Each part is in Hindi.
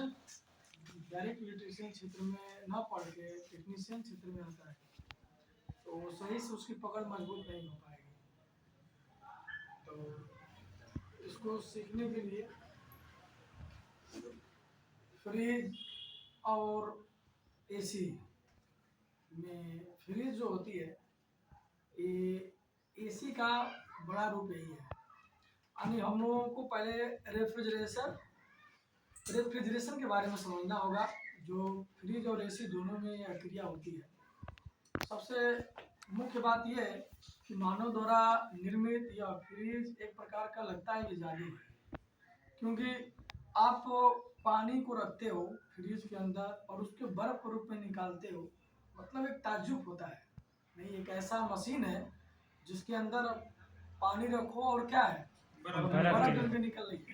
डायरेक्ट इलेक्ट्रिशियन क्षेत्र में ना पढ़ के टेक्नीशियन क्षेत्र में आता है तो सही से उसकी पकड़ मजबूत नहीं हो पाएगी। तो इसको सीखने के लिए फ्रिज और एसी में, फ्रिज जो होती है ये एसी का बड़ा रूप यही है। यानी हम लोगों को पहले रेफ्रिजरेशन के बारे में समझना होगा। जो फ्रिज और एसी दोनों में यह क्रिया होती है। सबसे मुख्य बात यह है कि मानव द्वारा निर्मित यह फ्रिज एक प्रकार का लगता है कि जादू है, क्योंकि आप पानी को रखते हो फ्रिज के अंदर और उसके बर्फ के रूप में निकालते हो, मतलब एक ताज्जुब होता है। नहीं, एक ऐसा मशीन है जिसके अंदर पानी रखो और क्या है, बर्फ बन के निकल रही है।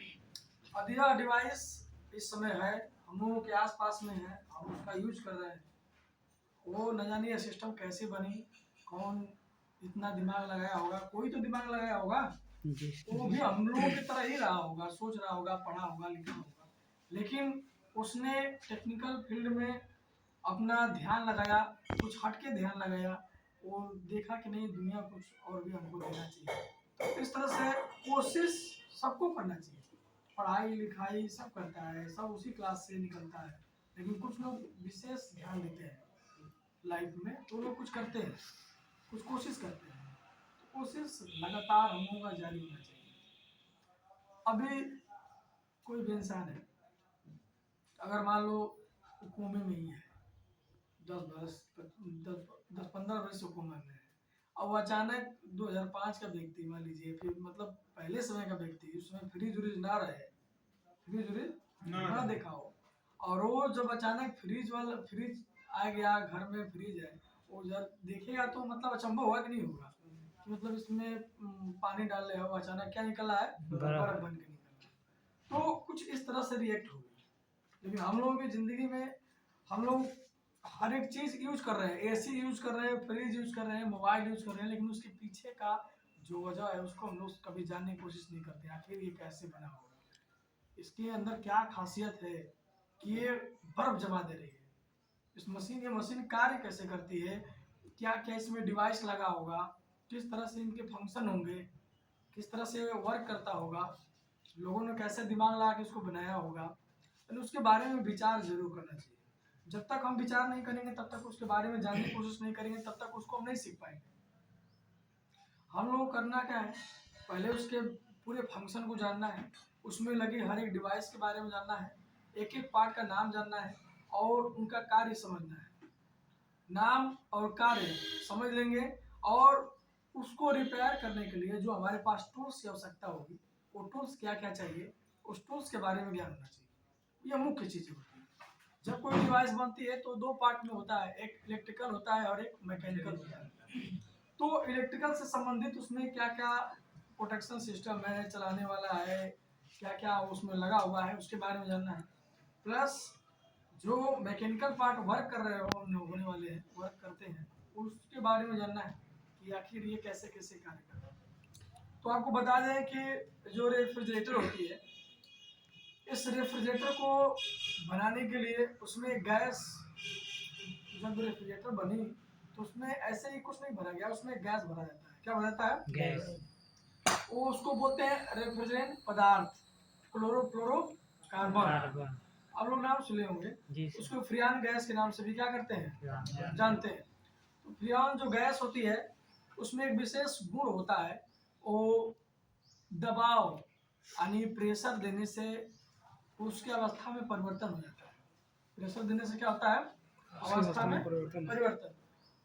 अब यह डिवाइस इस समय है, हम लोगों के आसपास में है, हम उसका यूज कर रहे हैं। वो न जाने ये सिस्टम कैसे बनी, कौन इतना दिमाग लगाया होगा, कोई तो दिमाग लगाया होगा। वो भी हम लोगों की तरह ही रहा होगा, सोच रहा होगा, पढ़ा होगा, लिखा होगा, लेकिन उसने टेक्निकल फील्ड में अपना ध्यान लगाया, कुछ हटके ध्यान लगाया। वो देखा कि नहीं, दुनिया कुछ और भी हमको देना चाहिए। तो इस तरह से कोशिश सबको करना चाहिए। पढ़ाई लिखाई सब करता है, सब उसी क्लास से निकलता है, लेकिन कुछ लोग विशेष ध्यान देते हैं लाइफ में, तो लोग कुछ करते हैं, कुछ कोशिश करते हैं। तो कोशिश लगातार हम लोगों का जारी होना चाहिए। अभी कोई भी इंसान है, अगर मान लो कोमे में ही है, 10-15 वर्ष से कोमा में है, और वो अचानक 2005 का व्यक्ति मान लीजिए, फिर मतलब पहले समय का व्यक्ति, उसमें फ्रिज व्रिज ना रहे, फ्रिज व्रिज ना देखा हो, और वो जब अचानक फ्रिज आ गया, घर में फ्रिज है, वो जब देखेगा तो मतलब अचंभव होगा कि नहीं होगा कि मतलब इसमें पानी डाल रहे हो, अचानक क्या निकल रहा है, बर्फ बन के निकल रहा है। तो कुछ इस तरह से रिएक्ट होगी। लेकिन हम लोगों की जिंदगी में हम लोग हर एक चीज यूज कर रहे हैं, एसी यूज कर रहे हैं, फ्रिज यूज कर रहे हैं, मोबाइल यूज कर रहे हैं, लेकिन उसके पीछे का जो वजह है उसको हम लोग कभी जानने की कोशिश नहीं करते। आखिर ये कैसे बना होगा, इसके अंदर क्या खासियत है कि ये बर्फ जमा दे रही है, ये मशीन कार्य कैसे करती है, क्या क्या इसमें डिवाइस लगा होगा, किस तरह से इनके फंक्शन होंगे, किस तरह से वर्क करता होगा, लोगों ने कैसे दिमाग लगा के इसको बनाया होगा। तो उसके बारे में विचार जरूर करना चाहिए। जब तक हम विचार नहीं करेंगे, तब तक उसके बारे में जानने की कोशिश नहीं करेंगे, तब तक उसको हम नहीं सीख पाएंगे। हम लोगों को करना क्या है, पहले उसके पूरे फंक्शन को जानना है, उसमें लगी हर एक डिवाइस के बारे में जानना है, एक एक पार्ट का नाम जानना है और उनका कार्य समझना है। नाम और कार्य समझ लेंगे और उसको रिपेयर करने के लिए जो हमारे पास टूल्स की आवश्यकता होगी, वो टूल्स क्या क्या चाहिए, उस टूल्स के बारे में ज्ञान होना चाहिए। यह मुख्य चीज़ें होती है। जब कोई डिवाइस बनती है तो दो पार्ट में होता है, एक इलेक्ट्रिकल होता है और एक मैकेनिकल होता है। तो इलेक्ट्रिकल से संबंधित उसमें क्या क्या प्रोटेक्शन सिस्टम है, चलाने वाला है, क्या क्या उसमें लगा हुआ है, उसके बारे में जानना है। प्लस जो मैकेनिकल पार्ट वर्क कर रहे होने वाले हैं, वर्क करते हैं, उसके बारे में जानना है कि आखिर ये कैसे कैसे कार्य कर रहा है। तो आपको बता दें कि जो रेफ्रिजरेटर होती है, इस रेफ्रिजरेटर को बनाने के लिए उसमें गैस, जब रेफ्रिजरेटर बनी तो उसमें ऐसे ही कुछ नहीं भरा गया, उसमें गैस भरा जाता है। क्या भरा जाता है? गैस। वो उसको बोलते हैं रेफ्रिजरेंट पदार्थ, क्लोरो कार्बन। आप लोग नाम सुने होंगे, उसको फ्रियान गैस के नाम से भी क्या करते हैं, जानते हैं। तो फ्रियान जो गैस होती है उसमें एक विशेष गुण होता है, वो दबाव यानी प्रेशर देने से उसकी अवस्था में परिवर्तन हो जाता है। प्रेशर देने से क्या होता है, अवस्था में परिवर्तन।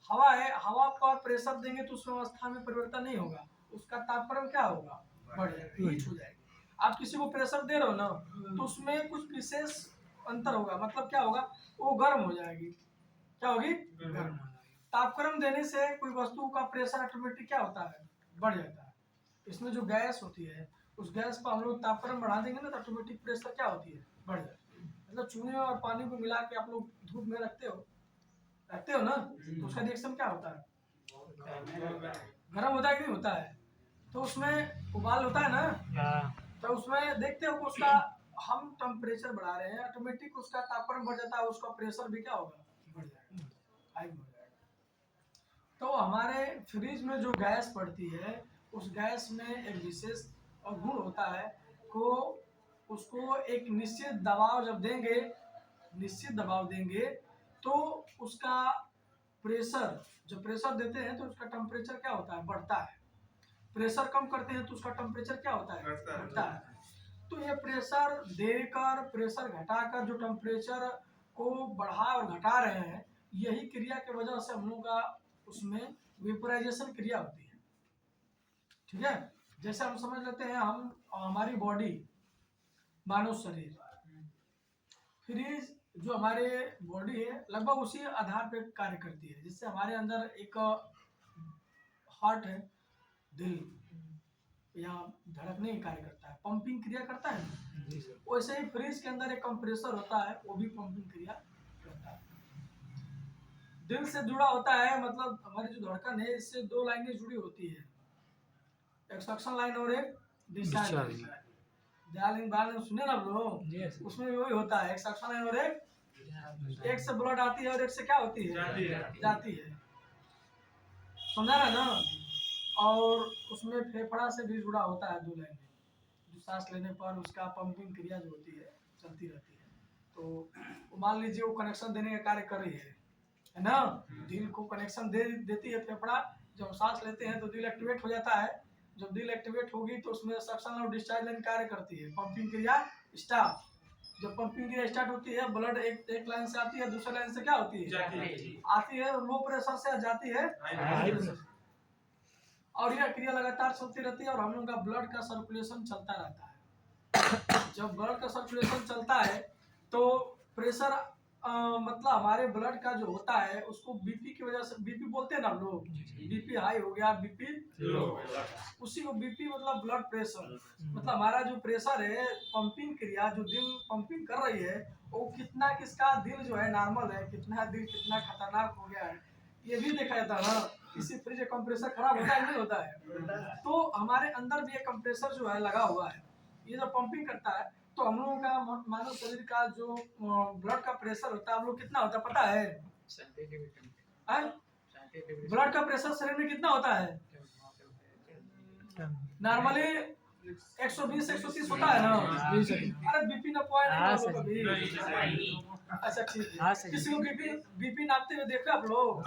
हवा है, हवा पर प्रेशर देंगे तो उस अवस्था में परिवर्तन नहीं होगा, उसका तापक्रम क्या होगा, बढ़ेगा, हीट हो जाएगी। आप किसी को प्रेशर दे रहे हो ना, तो उसमें कुछ विशेष अंतर होगा, मतलब क्या होगा, वो गर्म हो जाएगी। क्या होगी, गर्म। तापक्रम देने से कोई वस्तु का प्रेशर ऑटोमेटिक क्या होता है, बढ़ जाता है। इसमें जो गैस होती है, उस गैस पर हम लोग तापक्रम बढ़ा देंगे ना, तो ऑटोमेटिक प्रेशर क्या होती है, बढ़ जाती है। मतलब चूने और पानी को मिला के आप लोग धूप में रखते हो ना, तो उसका रिएक्शन क्या होता है, गर्म होता है कि नहीं होता है। तो उसमें उबाल होता है ना, तो उसमें देखते हो उसका हम टेम्परेचर बढ़ा रहे हैं, ऑटोमेटिक उसका तापमान बढ़ जाता है, उसका प्रेशर भी क्या होगा, बढ़ जाएगा, हाई हो जाएगा। तो हमारे फ्रिज में जो गैस पड़ती है, उस गैस में एक विशेष गुण होता है को उसको एक निश्चित दबाव जब देंगे, निश्चित दबाव देंगे तो उसका प्रेशर, जो प्रेशर देते हैं तो उसका टेम्परेचर क्या होता है, बढ़ता है। प्रेशर कम करते हैं तो उसका टेम्परेचर क्या होता है, घटता है। तो ये प्रेशर देकर, प्रेशर घटाकर जो टेम्परेचर को बढ़ा और घटा रहे हैं, यही क्रिया की वजह से हम लोग का उसमें वेपोराइजेशन क्रिया होती है। ठीक है, जैसे हम समझ लेते हैं, हम हमारी बॉडी, मानव शरीर, फ्रीज जो हमारे बॉडी है लगभग उसी आधार पर कार्य करती है। जिससे हमारे अंदर एक हार्ट है, दिल या धड़कने की कार्य करता है, पंपिंग क्रिया करता है। वैसे ही फ्रिज के अंदर एक कंप्रेसर होता है, वो भी पंपिंग क्रिया करता है। दिल से जुड़ा होता है, मतलब हमारी जो धड़कन है इससे दो लाइनें जुड़ी होती है, एक सक्शन लाइन और एक डिस्चार्ज लाइन। दयाल बाल सुने ना लोग, उसमें भी वही होता है, एक सक्शन लाइन और एक से ब्लड आती है और एक से क्या होती है, जाती है। समझा रहा ना। और उसमें फेफड़ा से भी जुड़ा होता है, दो लाइनें, जो सांस लेने पर उसका पंपिंग क्रिया जो होती है चलती रहती है। तो मान लीजिए वो कनेक्शन देने का कार्य कर रही है ना, दिल को कनेक्शन देती है फेफड़ा। जब सांस लेते हैं तो दिल एक्टिवेट हो जाता है। जब दिल एक्टिवेट होगी तो उसमें सक्शन और डिस्चार्ज लाइन कार्य करती है, पंपिंग क्रिया स्टार्ट। जब पंपिंग क्रिया स्टार्ट होती है, ब्लड एक लाइन से आती है, दूसरे लाइन से क्या होती है, आती है लो प्रेशर से, जाती है हाई प्रेशर से। और यह क्रिया लगातार चलती रहती है और हम लोग का ब्लड का सर्कुलेशन चलता रहता है। जब ब्लड का सर्कुलेशन चलता है तो प्रेशर मतलब हमारे ब्लड का जो होता है उसको बीपी की वजह से, बीपी बोलते हैं ना लोग, बीपी हाई हो गया, बीपी लो हो गया, उसी को बीपी मतलब ब्लड प्रेशर। मतलब हमारा जो प्रेशर है, पंपिंग क्रिया जो दिल पंपिंग कर रही है, वो कितना किसका दिल जो है नॉर्मल है, कितना दिल कितना खतरनाक हो गया है, ये भी देखा जाता है ना। किसी फ्रिज का कंप्रेसर खराब होता है नहीं होता है, तो हमारे अंदर भी एक कंप्रेसर जो है लगा हुआ है, ये जब पंपिंग करता है तो हम लोगों का मानव शरीर का जो ब्लड का प्रेशर होता है, हम लोग कितना होता है पता है? ब्लड का प्रेशर शरीर में कितना होता है? नॉर्मली 120 130 होता है ना। अरे बीपी ना पॉइंट कभी। अच्छा ठीक है, किसी को बीपी नापते हुए देखे आप लोग?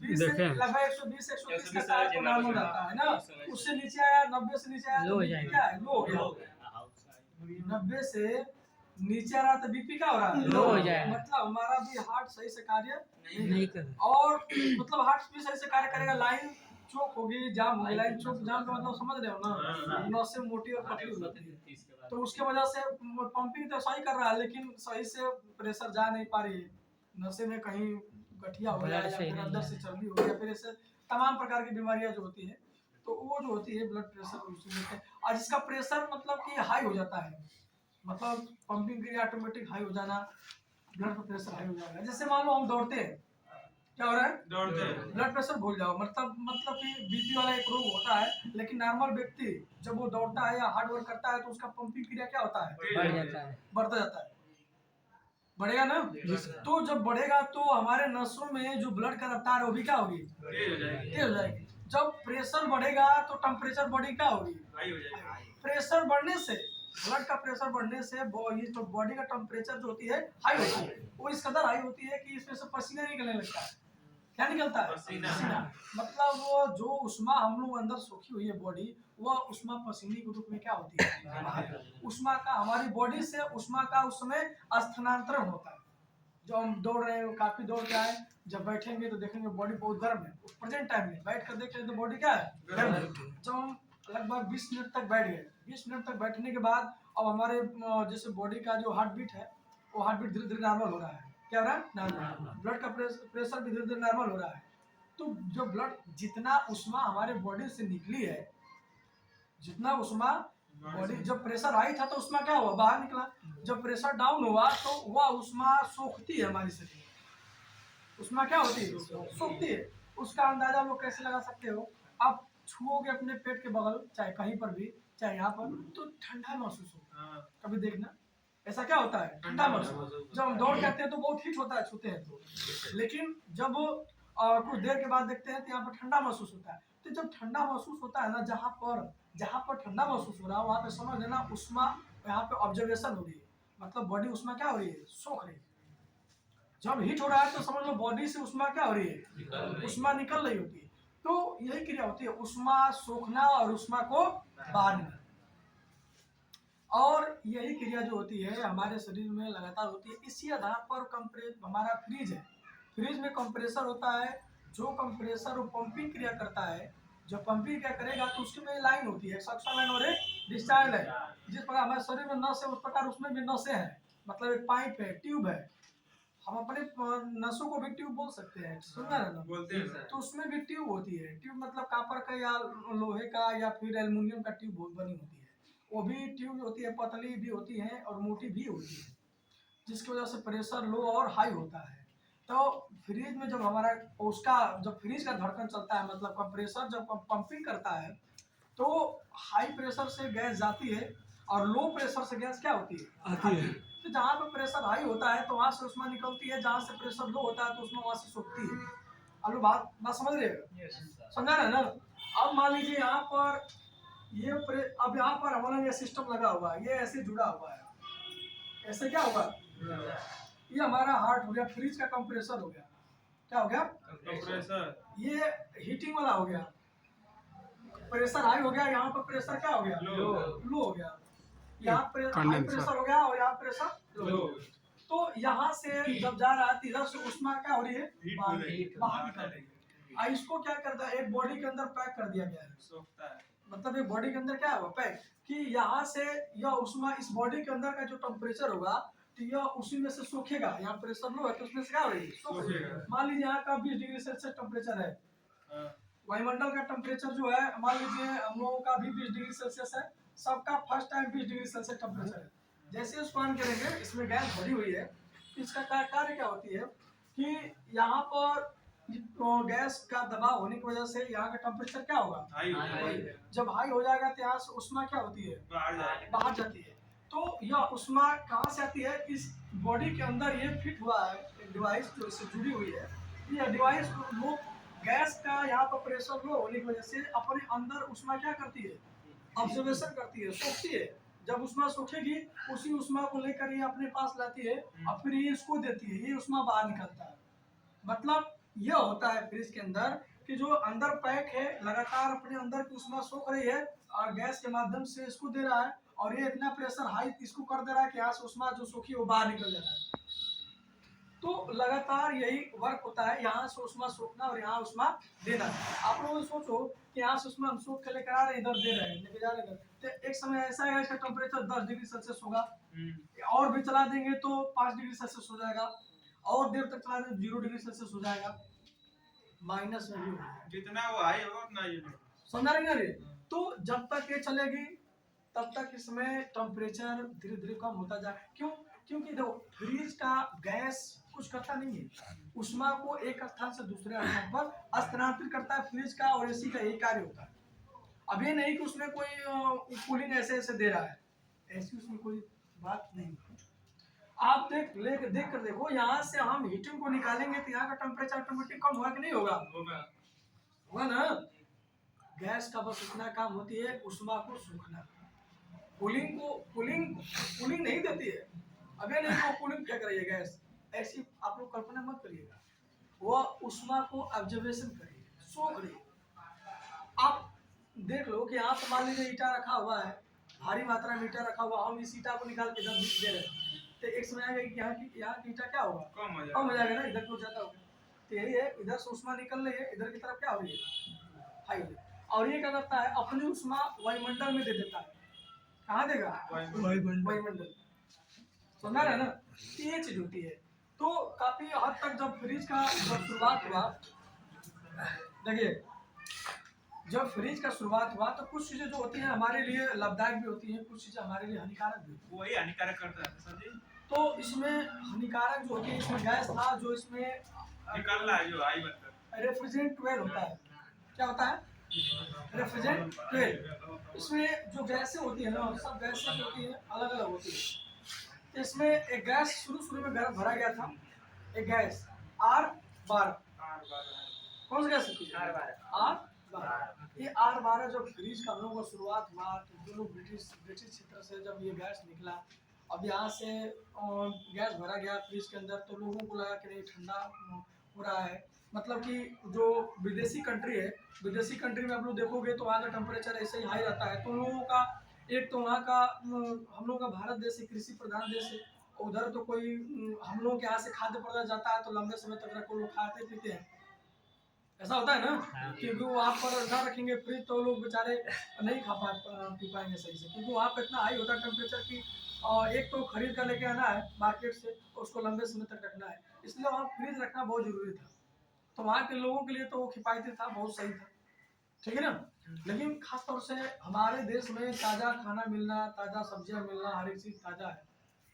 लगभग 120 130 का तार को नॉर्मल रहता है ना। उससे नीचे आया, 90 से नीचे आया तो बीपी क्या है, लो हो गया। 90 से नीचे आ रहा तो बीपी क्या हो रहा है, लो हो जाए। मतलब हमारा भी हार्ट सही से कार्य नहीं कर, और मतलब हार्ट भी सही से कार्य करेगा, लाइन चोक होगी, जाम होगी। लाइन चोक जाम का मतलब समझ रहे हो ना, नसें मोटी और पतली हो जाती है, तो उसके वजह से पंपिंग तो सही कर रहा है लेकिन सही से प्रेशर जा नहीं पा रही है, नशे में कहीं गठिया हो गया या फिर अंदर से चर्बी हो गया, फिर ऐसे तमाम प्रकार की बीमारियां जो होती है, तो वो जो होती है ब्लड प्रेशर। और जिसका प्रेशर मतलब कि हाई हो जाता है, मतलब पंपिंग क्रिया ऑटोमेटिक हाई हो जाना, ब्लड प्रेशर हाई हो जाएगा। जैसे मान लो हम दौड़ते हैं, क्या हो रहा है, दौड़ते हैं, ब्लड प्रेशर भूल जाओ, मतलब कि बीपी वाला एक रोग होता है, लेकिन नॉर्मल व्यक्ति जब वो दौड़ता है या हार्ड वर्क करता है तो उसका पंपिंग क्रिया क्या होता है, बढ़ जाता है, बढ़ता जाता है, बढ़ेगा ना। तो जब बढ़ेगा तो हमारे नसों में जो ब्लड का रफ्तार है वो भी क्या होगी, तेज हो जाएगी। जब प्रेशर बढ़ेगा तो टेम्परेचर बॉडी क्या होगी, प्रेशर बढ़ने से, ब्लड का प्रेशर बढ़ने से ये जो बॉडी का टेम्परेचर जो होती है हाई होती है, वो इस कदर हाई होती है कि इसमें से पसीना निकलने लगता है। क्या निकलता है, पसीना। मतलब वो जो उष्मा हम लोग अंदर सोखी हुई है बॉडी, वह उष्मा पसीने के रूप में क्या होती है, उष्मा का हमारी बॉडी से उष्मा का उस समय स्थानांतरण होता है। जो हम दौड़ रहे हैं, काफी दौड़ के आए, जब बैठेंगे तो देखेंगे बॉडी बहुत गर्म है, उस प्रेजेंट टाइम में बैठ कर देखेंगे तो बॉडी क्या है, गर्म है। जब हम लगभग 20 मिनट तक बैठ गए, 20 मिनट तक बैठने के बाद अब हमारे जैसे बॉडी का जो हार्ट बीट है, वो हार्ट बीट धीरे धीरे नॉर्मल हो रहा है, क्या हो रहा है, नॉर्मल। ब्लड का प्रेशर भी धीरे धीरे नॉर्मल हो रहा है। तो जो ब्लड, जितना उष्मा हमारे बॉडी से निकली है, जितना उष्मा बॉडी, जब प्रेशर हाई था तो उष्मा क्या हुआ, बाहर निकला। जब प्रेशर डाउन हुआ तो वह उष्मा सोखती है हमारी शरीर, उष्मा क्या होती है, सोखती है। उसका अंदाजा वो कैसे लगा सकते हो, आप छुओगे अपने पेट के बगल, चाहे कहीं पर भी, चाहे यहाँ पर, तो ठंडा महसूस होगा। कभी देखना ऐसा क्या होता है, ठंडा महसूस। जब हम दौड़ करते हैं तो बहुत हीट होता है छूते हैं तो, लेकिन जब कुछ देर के बाद देखते हैं तो यहाँ पर ठंडा महसूस होता है। तो जब ठंडा महसूस होता है ना, जहाँ पर ठंडा महसूस हो रहा है वहाँ पे समझ लेना उष्मा यहाँ पे ऑब्जर्वेशन हो रही है, मतलब बॉडी उष्मा क्या हो रही है, सोख रही है। जब हीट हो रहा है तो समझ लो बॉडी से उष्मा क्या हो रही है, उष्मा निकल रही होती है। तो यही क्रिया होती है, उष्मा सोखना और उष्मा को बाहर निकालना। और यही क्रिया जो होती है हमारे शरीर में लगातार होती है। इसी आधार पर हमारा फ्रिज है, फ्रिज में कंप्रेसर होता है। जो कंप्रेसर वो पंपिंग क्रिया करता है, जो पंपिंग क्रिया करेगा तो उसकी में लाइन होती है, सक्शन लाइन और एक डिस्चार्ज लाइन। जिस प्रकार हमारे शरीर में नस है उस प्रकार उसमें भी नसें हैं, मतलब एक पाइप है, ट्यूब है। हम अपने नसों को भी ट्यूब बोल सकते हैं, सुना है ना, बोलते हैं। तो उसमें भी ट्यूब होती है। ट्यूब मतलब कॉपर का या लोहे का या फिर एल्युमिनियम का ट्यूब बनी होती है। वो भी ट्यूब होती है, पतली भी होती है और मोटी भी होती है, जिसकी वजह से प्रेशर लो और हाई होता है। तो फ्रिज में जब हमारा उसका जब फ्रिज का धड़कन चलता है, मतलब कंप्रेसर जब पंपिंग करता है तो हाई प्रेशर से गैस जाती है और लो प्रेशर से गैस क्या होती है, आती है। तो जहाँ पे प्रेशर हाई होता है तो वहाँ से उष्मा निकलती है, जहाँ से प्रेशर लो होता है तो उष्मा वहाँ से सूखती है। अब बात समझ रहे हो, समझा रहे ना। अब मान लीजिए यहाँ पर अब यहाँ पर हमारा ये सिस्टम लगा हुआ है, ये ऐसे जुड़ा हुआ है, ऐसे क्या होगा, ये हमारा हार्ट हो गया, फ्रिज का कंप्रेसर हो गया। क्या हो गया, कंप्रेसर। ये हीटिंग वाला हो गया, प्रेशर हाई हो गया, यहाँ पर प्रेशर क्या हो गया, लो हो गया। यहाँ हाई प्रेशर हो गया और यहाँ प्रेशर लो। तो यहाँ से जब जा रहा है तो इधर से उष्मा क्या हो रही है, बाहर निकल रही है। इसको क्या करता है, एक बॉडी के अंदर पैक कर दिया गया है, मतलब एक बॉडी के अंदर क्या है पैक, कि यहाँ से यह उष्मा इस बॉडी के अंदर का जो टेम्परेचर होगा तो यह उसी में से सूखेगा। यहाँ प्रेशर लो है तो उसमें से क्या हो रही है, मान लीजिए यहाँ का 20 डिग्री सेल्सियस टेम्परेचर है, वायुमंडल का टेम्परेचर जो है मान लीजिए हम लोगों का भी 20 डिग्री सेल्सियस है, सबका first time 20 degree Celsius temperature है। जैसे इसको ऑन करेंगे, इसमें गैस भरी हुई है, इसका कार्य क्या होती है कि यहाँ पर तो गैस का दबाव होने की वजह से यहाँ का टेम्परेचर क्या होगा, हाई। जब हाई हो जाएगा तो यहाँ से उष्मा क्या होती है, बाहर जाती है। तो यह उष्मा कहाँ से आती है, इस बॉडी के अंदर ये फिट हुआ है एक डिवाइस जो इससे जुड़ी हुई है। यह डिवाइस लो गैस का यहाँ पर प्रेशर लो होने की वजह से अपने अंदर उष्मा क्या करती है, ऑब्जर्वेशन करती है, सोखती है। जब उष्मा सूखेगी उसी उष्मा को लेकर ये अपने पास लाती है और फिर ये इसको देती है, ये उष्मा बाहर निकलता है। मतलब यह होता है फ्रिज के अंदर कि जो अंदर पैक है लगातार अपने अंदर की उष्मा सोख रही है और गैस के माध्यम से इसको दे रहा है, और ये इतना प्रेशर हाई इसको कर दे रहा है कि यहाँ से उष्मा जो सूखी वो बाहर निकल जा रहा है। तो लगातार यही वर्क होता है, यहाँ से उष्मा सोखना और यहाँ उष्मा देना। आप लोग सोचो कि यहाँ से उष्मा हम सोख के लेकर आ रहे हैं, इधर दे रहे हैं, लेके जा रहे हैं, तो एक समय ऐसा है इसका टेम्परेचर 10 डिग्री सेल्सियस होगा, और भी चला देंगे तो 5 डिग्री सेल्सियस हो जाएगा, और देर तक चला देंगे 0 डिग्री सेल्सियस हो जाएगा, माइनस में भी जितना वो हाई होगा उतना ही समझा रहे रे। तो जब तक ये चलेगी तब तक इसमें टेम्परेचर धीरे धीरे कम होता जाए। क्यों, क्योंकि देखो फ्रिज का गैस कुछ करता नहीं है, उष्मा को एक स्थान से दूसरे स्थान पर स्थानांतरित करता है फ्रिज का, और एसी का यही कार्य होता है। अब ये नहीं कि उसमें कोई कूलिंग ऐसे ऐसे दे रहा है, ऐसी उसमें कोई बात नहीं। आप देख कर देखो, यहाँ से हम हीटिंग को निकालेंगे तो यहाँ का टेम्परेचर ऑटोमेटिक कम होगा कि नहीं होगा, होगा ना। गैस का बस इतना काम होती है उष्मा को सूखना, कूलिंग नहीं देती है। अभी नहीं वो कूलिंग फेंक रही है गैस, ऐसी आप लोग कल्पना मत करिएगा। वो उष्मा को ऑब्जर्वेशन करिए, सोख रही है। आप देख लो कि यहाँ पर मान लीजिए ईटा रखा हुआ है, भारी मात्रा में ईटा रखा हुआ, हम इस ईटा को निकाल के इधर दे रहे हैं तो एक समय आएगा कि यहाँ की ईटा क्या होगा, कम हो जाएगा ना, इधर को ज्यादा होगा। तो यही है, इधर से उष्मा निकल रही है, इधर की तरफ क्या हो रही है, हाई। और ये क्या करता है, अपनी उष्मा वायुमंडल में दे देता है। कहाँ देगा, वायुमंडल, समझा रहे ना। ये चीज होती है। तो काफी हद तक जब फ्रिज का जब शुरुआत हुआ, देखिए जब फ्रिज का शुरुआत हुआ तो कुछ चीजें जो होती हैं हमारे लिए लाभदायक भी होती हैं, कुछ चीजें हमारे लिए हानिकारक भी होती हैं। वही हानिकारक करता है सर जी। तो इसमें हानिकारक जो होती है, इसमें गैस था जो इसमें निकल रहा है, जो हाई मतलब रेफ्रिजरेंट 12 होता है। क्या होता है, रेफ्रिजरेंट 12। इसमें जो गैसें होती है ना, सब गैसें होती है अलग अलग होती है। तो इसमें एक गैस शुरू में भरा गया था, एक गैस R12। कौन सा गैस होती है? R12। ये R12 जब फ्रीज का हम लोगों का शुरुआत हुआ, तो जो लोग ब्रिटिश क्षेत्र से जब ये गैस निकला, अब यहाँ से गैस भरा गया फ्रिज के अंदर, तो लोगों को लगा कि नहीं ठंडा हो रहा है। मतलब कि जो विदेशी कंट्री है, विदेशी कंट्री में आप लोग देखोगे तो वहाँ का टेम्परेचर ऐसे ही हाई रहता है। तो लोगों का एक तो वहाँ का हम लोग का भारत देश है कृषि प्रधान देश है, उधर तो कोई हम लोग के यहाँ से खाद्य पदार्थ जाता है तो लंबे समय तक रखो लोग खाते पीते हैं, ऐसा होता है ना। क्योंकि वहाँ पर ना रखेंगे फ्रिज तो लोग बेचारे नहीं पी पाएंगे सही से, क्योंकि वहाँ पर इतना हाई होता है टेम्परेचर की एक तो खरीद कर लेके आना है मार्केट से, उसको लंबे समय तक रखना है, इसलिए वहाँ फ्रिज रखना बहुत जरूरी था। तो वहाँ के लोगों के लिए तो वो किफ़ायती था, बहुत सही था, ठीक है ना। लेकिन खास तौर से हमारे देश में ताज़ा खाना मिलना, ताज़ा सब्जियाँ मिलना, हर एक चीज़ ताज़ा है।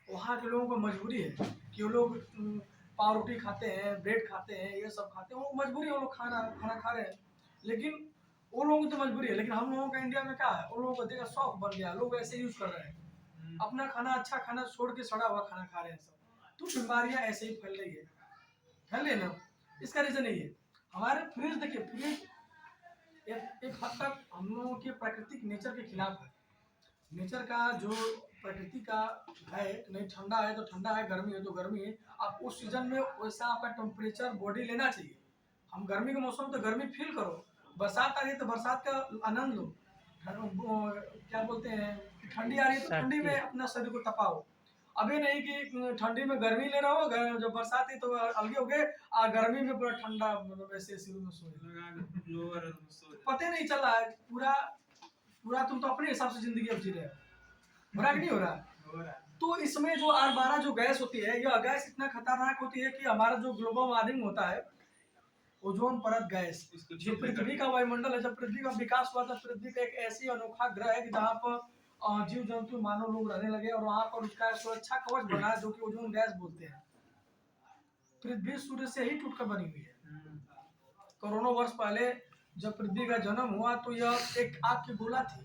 वहाँ के लोगों को मजबूरी है कि वो लोग पाव रोटी खाते हैं, ब्रेड खाते हैं, ये सब खाते हैं, वो मजबूरी है, वो लोग खाना खा रहे हैं। लेकिन वो लोगों की तो मजबूरी है, लेकिन हम लोगों का इंडिया में क्या है, उन लोगों को देखा शौक बन गया, लोग ऐसे यूज कर रहे हैं, अपना खाना अच्छा खाना छोड़ के सड़ा हुआ खाना खा रहे हैं सब, तो बीमारियां ऐसे ही फैल रही है, फैल रही है ना। इसका रीजन यही है। हमारे फ्रिज देखिए, फ्रिज एक हद तक हम लोगों के प्राकृतिक नेचर के खिलाफ है। नेचर का जो प्रकृति का है, नहीं ठंडा है तो ठंडा है, गर्मी है तो गर्मी है, आप उस सीजन में वैसा आपका टेम्परेचर बॉडी लेना चाहिए। हम गर्मी के मौसम तो गर्मी फील करो, बरसात आ रही है तो बरसात का आनंद लो, क्या बोलते हैं ठंडी आ रही है तो ठंडी में अपना शरीर को तपाओ। अभी नहीं कि ठंडी में गर्मी ले रहा हो, जब बरसात है तो अलगे हो गए, गर्मी में पूरा ठंडा मतलब ऐसे शुरू में सो पता नहीं चल रहा है पूरा पूरा। तुम तो अपने हिसाब से जिंदगी अब जी रहे हो रहा कि नहीं हो रहा। तो इसमें जो R12 जो गैस होती है, यह गैस इतना खतरनाक होती है कि हमारा जो ग्लोबल वार्मिंग होता है, ओजोन परत गैस, जो पृथ्वी का वायुमंडल है, जब पृथ्वी का विकास हुआ था, पृथ्वी का एक ऐसी अनोखा ग्रह है कि जहाँ पर जीव जंतु मानव लोग रहने लगे, और वहाँ पर उसका सुरक्षा कवच बना है जो कि ओजोन गैस बोलते हैं। पृथ्वी सूर्य से ही टूटकर बनी हुई है। करोड़ों वर्ष पहले जब पृथ्वी का जन्म हुआ तो यह एक आग की गोला थी।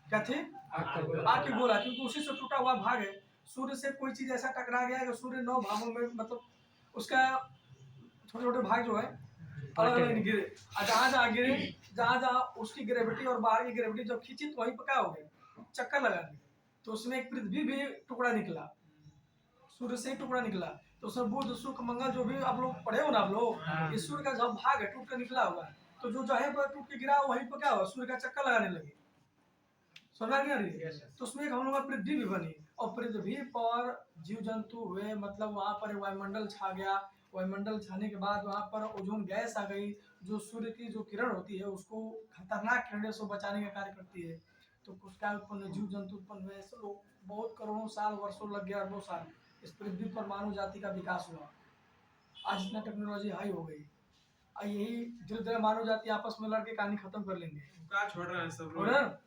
क्या थी? आग की गोला, क्योंकि उसी से टूटा हुआ भाग है। सूर्य से कोई चीज ऐसा टकरा गया कि सूर्य 9 भागों में, मतलब उसका छोटे छोटे भाग जो है अलग अलग गिरे, और जहाँ गिरे, जहाँ उसकी ग्रेविटी और बाहर की ग्रेविटी जब खींची तो वहीं पर क्या हो गया, चक्कर लगा दी, तो उसमें एक पृथ्वी भी टुकड़ा निकला, सूर्य से ही टुकड़ा निकला। तो उसमें बुध शुक्र मंगल जो भी आप लोग पढ़े हो ना, आप लोग इस सूर्य का जब भाग है टूट कर निकला होगा, तो जो जगह पर टूट के गिरा वहीं पर क्या हुआ, सूर्य का चक्कर लगाने लगे, समझ नहीं आ रही है। तो उसमें एक हम लोग पृथ्वी भी बनी, और पृथ्वी पर जीव जंतु हुए, मतलब वहाँ पर वायुमंडल छा गया, वायुमंडल छाने के बाद वहाँ पर ओजोन गैस आ गई, जो सूर्य की जो किरण होती है उसको खतरनाक किरणों से बचाने का कार्य करती है। तो कुछ क्या उत्पन्न, जीव जंतु उत्पन्न हुए, ऐसे लोग बहुत करोड़ों साल वर्षों लग गया, अरबों साल इस पृथ्वी पर मानव जाति का विकास हुआ। आज इतना टेक्नोलॉजी हाई हो गई, यही धीरे धीरे मानव जाति आपस में लड़के कहानी खत्म कर लेंगे, छोड़ रहे हैं सब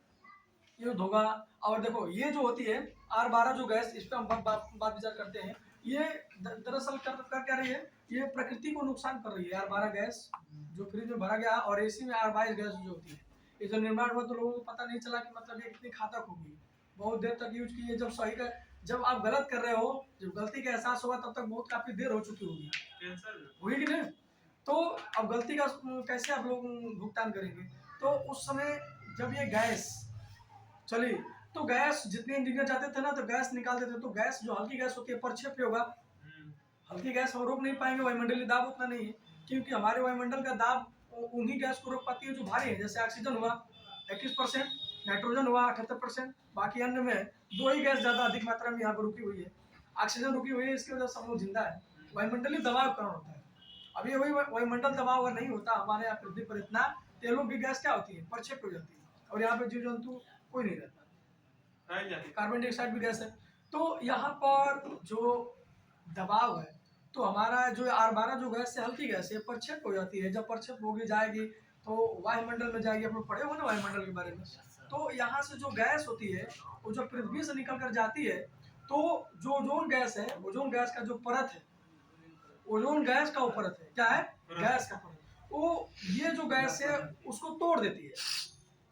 युद्ध होगा। और देखो ये जो होती है R12 जो गैस, इस पर हम बात विचार करते हैं, ये दरअसल कर क्या रही है, ये प्रकृति को नुकसान कर रही है। R12 गैस जो फ्रिज में भरा गया, और एसी में R22 गैस जो होती है, ये जो निर्माण हुआ तो लोगों को पता नहीं चला कि मतलब ये कितनी घातक होगी, बहुत देर तक यूज की है। जब सही का, जब आप गलत कर रहे हो, जब गलती का एहसास होगा तब तक बहुत काफी देर हो चुकी होगी कि नहीं। तो अब गलती का कैसे आप लोग भुगतान करेंगे। तो उस समय जब ये गैस चली, तो गैस जितने इंजीनियर जाते थे ना तो गैस निकाल देते, तो गैस जो हल्की गैस होती है प्रक्षेप्य होगा, हल्की गैस हम रोक नहीं पाएंगे, वायुमंडलीय दाब उतना नहीं है, क्योंकि हमारे वायुमंडल का दाब उन्हीं गैस को रोक पाती है जो भारी है। जैसे ऑक्सीजन हुआ 21%, नाइट्रोजन हुआ 78%, बाकी अन्य में 2 ही गैस ज्यादा अधिक मात्रा में यहाँ पर रुकी हुई है, ऑक्सीजन रुकी हुई है, इसकी वजह से हम लोग जिंदा है। वायुमंडलीय दबाव कारण होता है। अभी वही वायुमंडल दबाव अगर नहीं होता हमारे यहाँ पृथ्वी पर इतना, तेलों की गैस क्या होती है, प्रक्षेप्य हो जाती है, और यहाँ पे जीव जंतु कोई नहीं रहता, कार्बन डाइऑक्साइड भी गैस है। तो यहाँ पर जो दबाव है, तो हमारा जो R12 जो गैस है हल्की गैस है, प्रक्षेप हो जाती है, जब प्रक्षेप होगी जाएगी तो वायुमंडल में जाएगी, आप लोग पढ़े हो ना वायुमंडल के बारे में। तो यहाँ से जो गैस होती है वो जो पृथ्वी से निकल कर जाती है, तो जो ओजोन गैस है, ओजोन गैस का जो परत है, ओजोन गैस का परत है, क्या है, गैस का परत, वो ये जो गैस है उसको तोड़ देती है।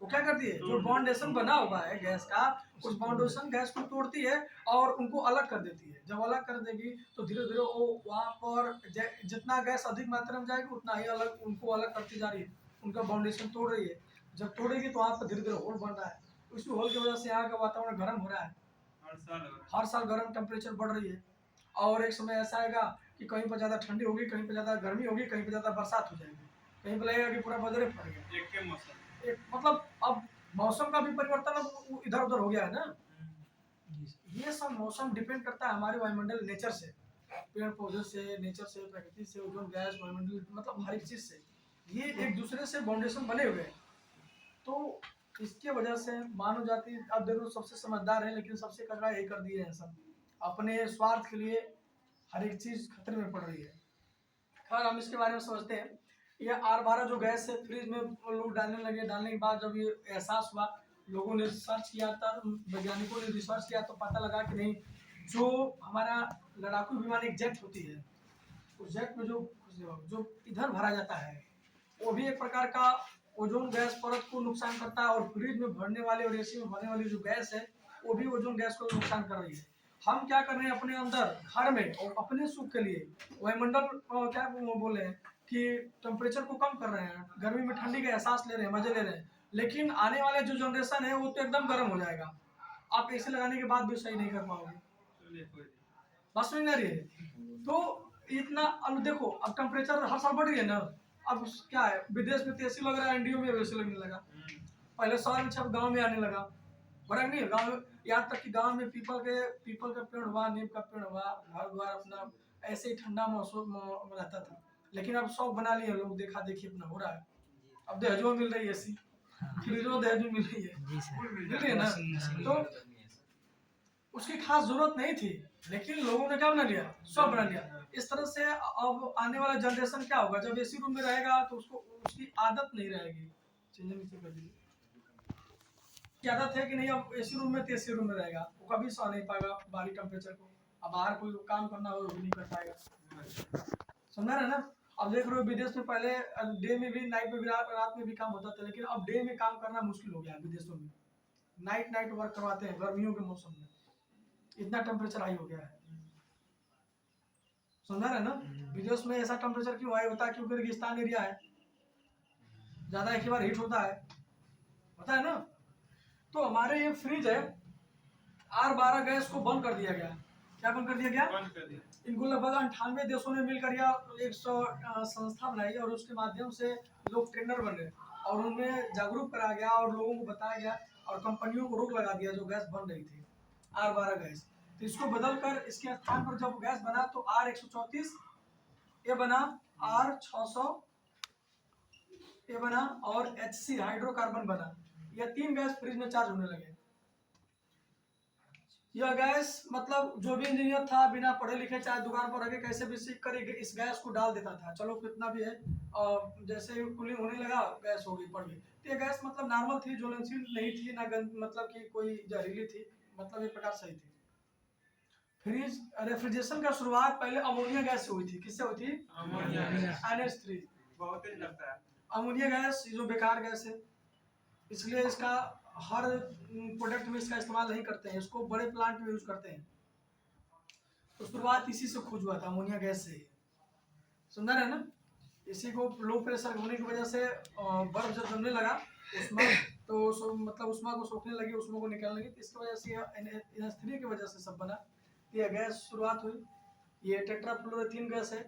वो क्या करती है, जो बाउंडेशन बना हुआ है गैस का, उस बाउंडेशन गैस को तोड़ती है और उनको अलग कर देती है। जब अलग कर देगी तो धीरे धीरे वो वहाँ पर जितना गैस अधिक मात्रा में जाएगी उतना ही अलग उनको अलग करती जा रही है, उनका बाउंडेशन तोड़ रही है। जब तोड़ेगी तो वहाँ पर धीरे धीरे होल बन रहा है। उसी होल की वजह से यहाँ का वातावरण गर्म हो रहा है, हर साल गर्म टेम्परेचर बढ़ रही है। और एक समय ऐसा आएगा कि कहीं पर ज़्यादा ठंडी होगी, कहीं पर ज़्यादा गर्मी होगी, कहीं पर ज़्यादा बरसात हो जाएगी, कहीं पर लगेगा कि पूरा बदले पड़ गया। एक के मौसम एक मतलब अब मौसम का भी परिवर्तन अब इधर उधर हो गया है ना। ये सब मौसम डिपेंड करता है हमारे वायुमंडल नेचर से, पेड़ पौधे से, नेचर से, प्रकृति से, ओजोन गैस, वायुमंडल, मतलब हर एक चीज से ये एक दूसरे से बाउंडेशन बने हुए हैं। तो इसके वजह से मानव जाति अब देखो सबसे समझदार है, लेकिन सबसे कचरा यही कर दिए हैं सब, अपने स्वार्थ के लिए हर एक चीज खतरे में पड़ रही है। खैर हम इसके बारे में समझते हैं। ये R12 जो गैस है फ्रिज में लोग डालने लगे, डालने के बाद जब ये एहसास हुआ, लोगों ने रिसर्च किया था, वैज्ञानिकों ने रिसर्च किया तो पता लगा कि नहीं, जो हमारा लड़ाकू विमान एक जेट होती है, उस जेट में जो इधर भरा जाता है वो भी एक प्रकार का ओजोन गैस परत को नुकसान करता है, और फ्रिज में भरने वाले और एसी में भरने वाली जो गैस है वो भी ओजोन गैस को नुकसान कर रही है। हम क्या कर रहे हैं अपने अंदर घर में और अपने सुख के लिए वायुमंडल क्या वो बोले हैं कि टेम्परेचर को कम कर रहे हैं, गर्मी में ठंडी का एहसास ले रहे हैं, मजे ले रहे हैं, लेकिन आने वाले जो जनरेशन है वो तो एकदम गर्म हो जाएगा। आप एसी लगाने के बाद भी सही नहीं कर पाओगे, बस में नहीं रही है। तो इतना अब देखो, अब टेम्परेचर हर साल बढ़ रही है ना। अब क्या है, विदेश में तो एसी लग रहा है, इंडिया में एसी लगने लगा, पहले शहर में छप गाँव में आने लगा, बड़ा नहीं है गाँव में। यहाँ तक कि गांव में पीपल का पेड़ हुआ, नीम का पेड़ हुआ, घर द्वार अपना ऐसे ही ठंडा मौसम रहता था। लेकिन अब शौक बना लिए लोग, देखा देखी अपना हो रहा है। अब दहेजों में मिल रही है एसी, फ्रिजों दहेज में मिल रही है, मिल रही है ना। तो उसकी खास जरूरत नहीं थी, लेकिन लोगों ने क्या बना लिया, शौक बना लिया। इस तरह से अब आने वाला जनरेशन क्या होगा, जब एसी रूम में रहेगा तो उसको उसकी आदत नहीं रहेगी। नीचे कर दीजिए, की आदत है कि नहीं, अब एसी रूम में तो एसी रूम में रहेगा, वो कभी सह नहीं पाएगा बाहरी टेम्परेचर को। अब बाहर कोई काम करना हो वो भी नहीं कर पाएगा, समझा रहे ना। अब देख रहे हो विदेश में पहले डे में भी, नाइट में भी, रात में भी काम होता था, लेकिन अब डे में काम करना मुश्किल हो गया विदेशों में। नाइट वर्क करवाते हैं गर्मियों के मौसम में, इतना टेम्परेचर हाई हो गया है, समझा रहे ना। विदेश में ऐसा टेम्परेचर क्यों हाई होता है, क्योंकि रेगिस्तान एरिया है, ज्यादा एक ही बार हीट होता है ना। तो हमारे ये फ्रिज है, R12 गैस को बंद कर दिया गया। क्या बंद कर दिया गया? बंद कर दिया। इनको लगभग 98 देशों ने मिलकर या 100 संस्था बनाई, और उसके माध्यम से लोग ट्रेनर बने और उनमें जागरूक करा गया और लोगों को बताया गया, और कंपनियों को रोक लगा दिया जो गैस बन रही थी R12 गैस। तो इसको बदल कर इसके स्थान पर जब गैस बना तो R134 ये बना, R600 ये बना, और HC हाइड्रोकार्बन बना। यह 3 गैस फ्रिज में चार्ज होने लगे। यह गैस मतलब जो भी इंजीनियर था बिना पढ़े लिखे चाहे दुकान पर रखे कैसे भी सीख कर इस गैस को डाल देता था, चलो कितना भी है, और जैसे कूलिंग होने लगा गैस हो गई, पड़ गई। तो ये गैस मतलब नॉर्मल थी, ज्वलनशील नहीं थी ना, मतलब कि कोई जहरीली थी, मतलब एक प्रकार सही थी। फ्रिज रेफ्रिजरेशन का शुरुआत पहले अमोनिया गैस से हुई थी। किससे हुई थी? NH3। बहुत तेज लगता है अमोनिया गैस जो बेकार गैस है, इसलिए इसका हर प्रोडक्ट में इसका इस्तेमाल नहीं करते हैं, इसको बड़े प्लांट में यूज करते हैं। तो शुरुआत इसी से खोज हुआ था, अमोनिया गैस से, समझा रहे ना। इसी को लो प्रेशर होने की वजह से बर्फ जब जमने लगा उष्मा, तो मतलब उष्मा को सोखने लगी, उष्मा को निकालने लगी, इसकी वजह से NH3 की वजह से सब बना। यह गैस शुरुआत हुई। ये टेट्राफ्लोरोथीन गैस है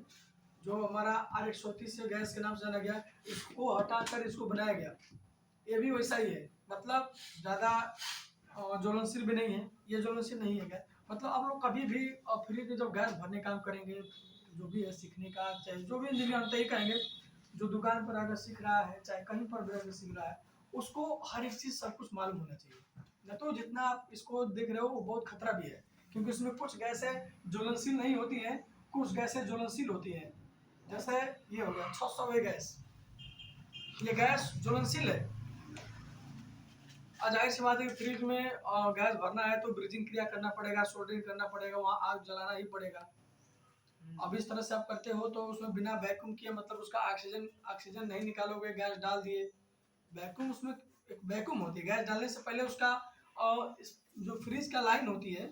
जो हमारा R134 से गैस के नाम से जाना गया, इसको हटाकर इसको बनाया गया। ये भी वैसा ही है, मतलब ज़्यादा ज्वलनशील भी नहीं है, ये ज्वलनशील नहीं है गैस। मतलब आप लोग कभी भी फ्रिज में जब गैस भरने काम करेंगे, जो भी है सीखने का, चाहे जो भी इंजीनियर होता है कहेंगे, जो दुकान पर अगर सीख रहा है चाहे कहीं पर भी अगर सीख रहा है, उसको हर एक चीज़ सब कुछ मालूम होना चाहिए। न तो जितना आप इसको देख रहे हो वो बहुत खतरा भी है, क्योंकि इसमें कुछ गैसें ज्वलनशील नहीं होती हैं, कुछ गैसें ज्वलनशील होती हैं। जैसे ये हो गया 600 गैस, ये गैस ज्वलनशील है। जाहिर सी बात है, फ्रिज में गैस भरना है तो ब्रीजिंग क्रिया करना पड़ेगा, सोल्डरिंग करना पड़ेगा, वहाँ आग जलाना ही पड़ेगा। अब इस तरह से आप करते हो तो उसमें बिना वैक्यूम किए, मतलब उसका ऑक्सीजन नहीं निकालोगे, गैस डाल दिए। वैक्यूम, उसमें एक वैक्यूम होती है, गैस डालने से पहले उसका जो फ्रिज का लाइन होती है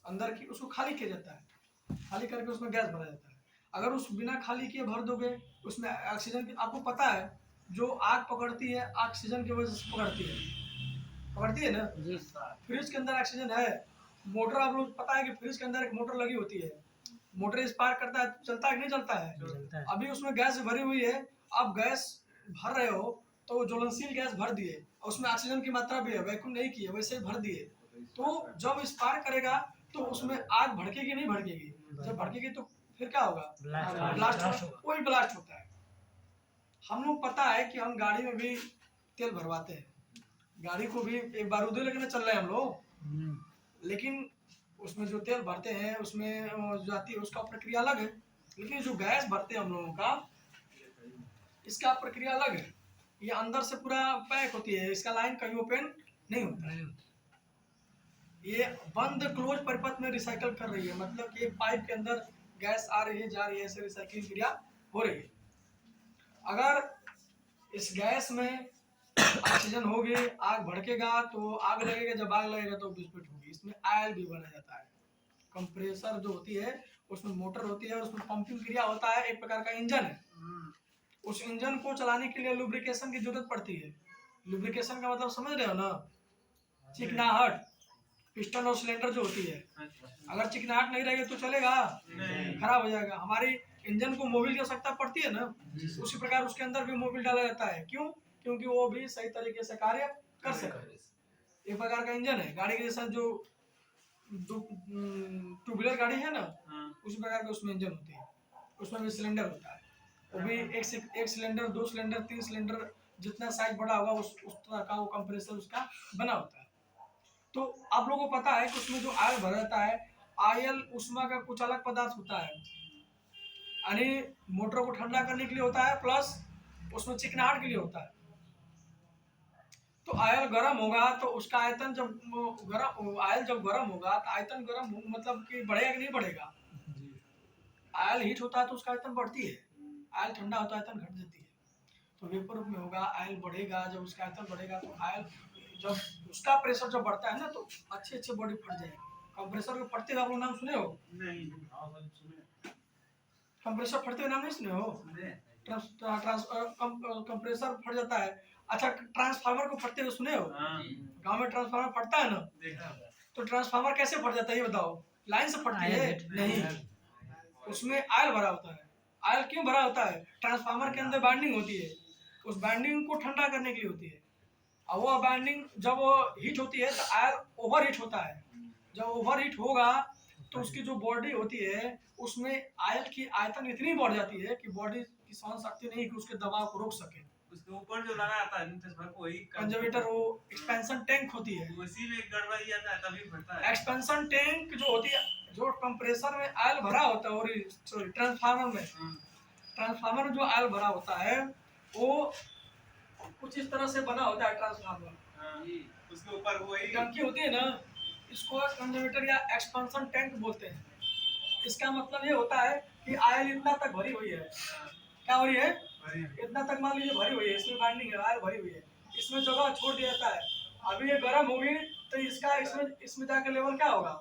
अंदर की, उसको खाली किया जाता है, खाली करके उसमें गैस भरा जाता है। अगर उस बिना खाली किए भर दोगे उसमें ऑक्सीजन की, आपको पता है जो आग पकड़ती है ऑक्सीजन की वजह से पकड़ती है ना जी। फ्रिज के अंदर ऑक्सीजन है। मोटर, आप लोग पता है कि फ्रिज के अंदर एक मोटर लगी होती है, मोटर स्पार्क करता है, चलता है कि नहीं चलता है? अभी उसमें गैस भरी हुई है, आप गैस भर रहे हो तो ज्वलनशील गैस भर दिए, उसमें ऑक्सीजन की मात्रा भी है, वैक्यूम नहीं किए, वैसे ही भर दिए, तो जब स्पार्क करेगा तो उसमें आग भड़केगी नहीं भड़केगी? जब भड़केगी तो फिर क्या होगा? ब्लास्ट, वही ब्लास्ट होता है। हम लोग पता है कि हम गाड़ी में भी तेल भरवाते हैं, गाड़ी को भी एक बारूदी लेकर चल रहे हैं हम लोग, लेकिन उसमें जो तेल भरते हैं उसमें जो आती है उसका प्रक्रिया अलग है, लेकिन जो गैस भरते हैं हम लोगों का, इसका प्रक्रिया अलग है। ये अंदर से पूरा पैक होती है, इसका लाइन कहीं ओपन नहीं होता है, ये बंद क्लोज परिपथ में रिसाइकल कर रही है, मतलब कि एक पाइप के अंदर गैस आ रही है जा रही है, ऐसे रिसाइकलिंग क्रिया हो रही है। अगर इस गैस में ऑक्सीजन होगी, आग भड़केगा तो आग लगेगा, जब आग लगेगा तो विस्फोट होगी। इसमें ऑयल भी बनाया जाता है, कंप्रेसर जो होती है उसमें मोटर होती है, उसमें पंपिंग क्रिया होता है, एक प्रकार का इंजन है। उस इंजन को चलाने के लिए लुब्रिकेशन की जरूरत पड़ती है। लुब्रिकेशन का मतलब समझ रहे हो ना? चिकनाहट, पिस्टन और सिलेंडर जो होती है, अगर चिकनाहट नहीं रहेगी तो चलेगा? खराब हो जाएगा। हमारी इंजन को मोबिल की आवश्यकता पड़ती है ना, उसी प्रकार उसके अंदर भी मोबिल डाला जाता है। क्यों? क्योंकि वो भी सही तरीके से कार्य कर सके। एक प्रकार का इंजन है, गाड़ी के जैसा जो टू व्हीलर गाड़ी है ना, उसी प्रकार का उसमें इंजन होती है, उसमें भी सिलेंडर होता है, वो भी एक सिलेंडर, 2 सिलेंडर, 3 सिलेंडर, जितना साइज बड़ा होगा उस तरह का वो कंप्रेसर उसका बना होता है। तो आप लोगों को पता है कि उसमें जो ऑयल भरा जाता है, ऑयल उष्मा का कुछ अलग पदार्थ होता है, यानी मोटर को ठंडा करने के लिए होता है, प्लस उसमें चिकनाहट के लिए होता है। तो ऑयल गर्म होगा तो उसका आयतन, जब ऑयल जब गर्म होगा तो आयतन गर्म मतलब कि बढ़ेगा कि नहीं बढ़ेगा? ऑयल हीट होता है तो उसका आयतन बढ़ती है, ऑयल ठंडा होता है आयतन घट जाती है। तो वेपर में होगा, ऑयल बढ़ेगा, जब उसका आयतन बढ़ेगा तो ऑयल, जब उसका प्रेशर जब बढ़ता है ना तो अच्छे बॉडी फट जाएगी। कंप्रेसर को फटते हुए आप लोग नाम सुने हो? नहीं, कंप्रेसर फटते हुए नाम नहीं सुने हो? कंप्रेसर फट जाता है। अच्छा, ट्रांसफार्मर को फटते हुए सुने हो? गांव में ट्रांसफार्मर फटता है ना, तो ट्रांसफार्मर कैसे फट जाता है ये बताओ? लाइन से फटती है? नहीं, उसमें ऑयल भरा होता है। ऑयल क्यों भरा होता है? ट्रांसफार्मर के अंदर बाइंडिंग होती है, उस बाइंडिंग को ठंडा करने के लिए होती है, और वो बाइंडिंग जब हीट होती है तो ऑयल ओवर हीट होता है। जब ओवर हीट होगा तो उसकी जो बॉडी होती है उसमें ऑयल की आयतन इतनी बढ़ जाती है कि बॉडी की सहन शक्ति नहीं कि उसके दबाव को रोक सके। उसके ऊपर जो लगा आता है वही कंजर्वेटर, वो एक्सपेंशन टैंक होती है, उसी में गड़बड़ी जाता है तभी फटता है। एक्सपेंशन टैंक जो होती है, जो कंप्रेसर में ऑयल भरा होता है, और सॉरी ट्रांसफार्मर में जो ऑयल भरा होता है वो कुछ इस तरह से बना होता है ट्रांसफार्मर। उसके ऊपर वही टंकी होती है ना, इसको कंजर्वेटर या एक्सपेंशन टैंक बोलते हैं। इसका मतलब ये होता है कि ऑयल इतना तक भरी हुई है, क्या हो रही है? इतना तक मान लीजिए भरी हुई है, इसमें बाइंडिंग है, ऑयल भरी हुई है, इसमें जगह छोड़ दिया जाता है। अभी ये गर्म होगी तो इसका इसमें जाकर लेवल क्या होगा?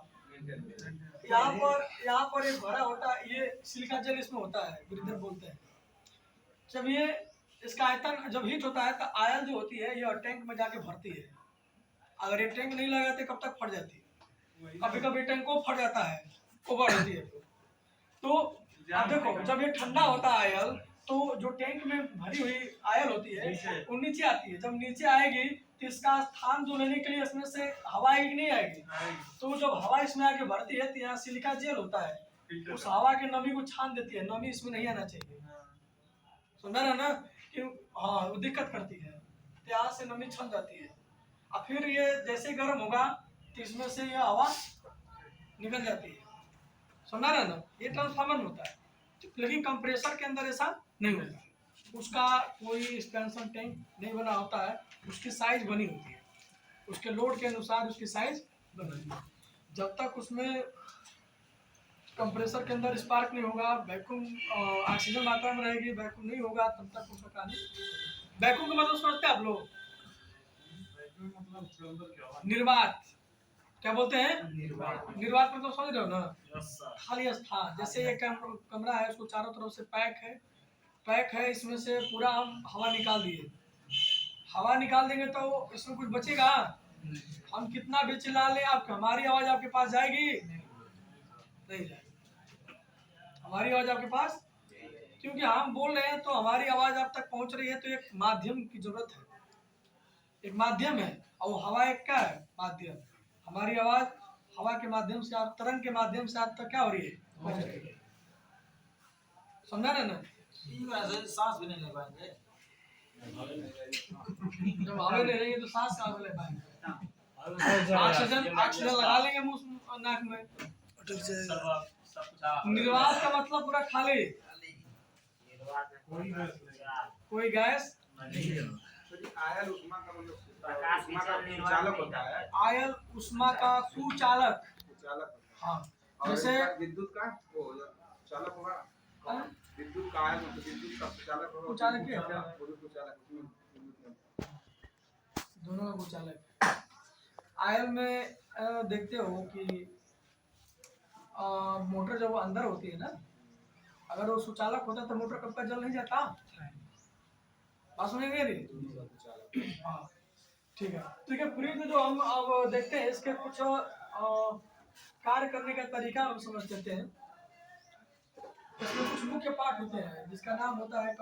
यहाँ पर एक भरा होता है, ये सिलिका जेल इसमें होता है, ब्रीदर बोलते हैं। जब ये इसका आयतन जब हीट होता है तो ऑयल जो होती है ये टैंक में जाके भरती है। अगर ये टैंक नहीं लगाते कब तक फट जाती है? कभी कभी टैंक को फट जाता है, ओवर होती है। तो अब देखो, जब ये ठंडा होता है ऑयल, तो जो टैंक में भरी हुई ऑयल होती है वो नीचे आती है। जब नीचे आएगी तो इसका स्थान जो लेने के लिए इसमें से हवा आएगी नहीं आएगी? तो जब हवा इसमें आके भरती है तो यहाँ सिलिका जेल होता है, उस हवा की नमी को छान देती है, नमी इसमें नहीं आना चाहिए, समझा ना कि हाँ वो दिक्कत करती है, तो यहाँ से नमी छन जाती है। और फिर ये जैसे गर्म होगा तो इसमें से ये हवा निकल जाती है, समझा रहा ना? ये ट्रांसफार्मर में होता है, लेकिन कंप्रेसर के अंदर ऐसा नहीं होता है। उसका कोई एक्सपेंशन टैंक नहीं बना होता है, उसकी साइज बनी होती है, उसके लोड के अनुसार उसकी साइज बनी होती है। जब तक उसमें कंप्रेसर के अंदर स्पार्क नहीं होगा, वैक्यूम ऑक्सीजन मात्रा में रहेगी, वैक्यूम नहीं होगा तब तक उसका कहानी। वैक्यूम का मतलब समझते हैं आप लोग? निर्वात क्या बोलते हैं? निर्वात मतलब समझ रहे हो ना? खाली स्थान। जैसे ये कमरा है, उसको चारों तरफ से पैक है, इसमें से पूरा हम हवा निकाल दिए। हवा निकाल देंगे तो इसमें कुछ बचेगा? हम कितना भी चिल्ला लें, आप हमारी आवाज आपके पास जाएगी? नहीं जाएगी हमारी आवाज आपके पास, क्योंकि हम बोल रहे हैं तो हमारी आवाज आप तक पहुंच रही है, तो एक माध्यम की जरूरत है, एक माध्यम है, और हवा एक क्या है? माध्यम। हमारी आवाज हवा के माध्यम से, आप तरंग के माध्यम से आप तक क्या हो रही है? पहुंच रही है। समझा ना? सांस भी नहीं ले पाएंगे। जब हवा ले रही है तो सांस कहाँ से ले पाएंगे? ऑक्सीजन लगा लेंगे मुंह नाक में, निर्वात का मतलब पूरा खाली, कोई गैस नहीं। आयल उष्मा का मतलब सुचालक होता है। आयल उष्मा का सुचालक। हाँ, जैसे विद्युत का वो चालक होगा। विद्युत का आयल मतलब विद्युत का सुचालक होगा। सुचालक क्या है? दोनों का सुचालक। आयल में देखते हो कि मोटर जब अंदर होती है ना, अगर वो सुचालक होता तो मोटर कब का जल नहीं जाता। बात सुनेंगे नहीं? हाँ ठीक है। फ्रिज जो हम अब देखते हैं, इसके कुछ कार्य करने का तरीका हम समझ लेते हैं। इसमें कुछ मुख्य पार्ट होते हैं जिसका नाम होता है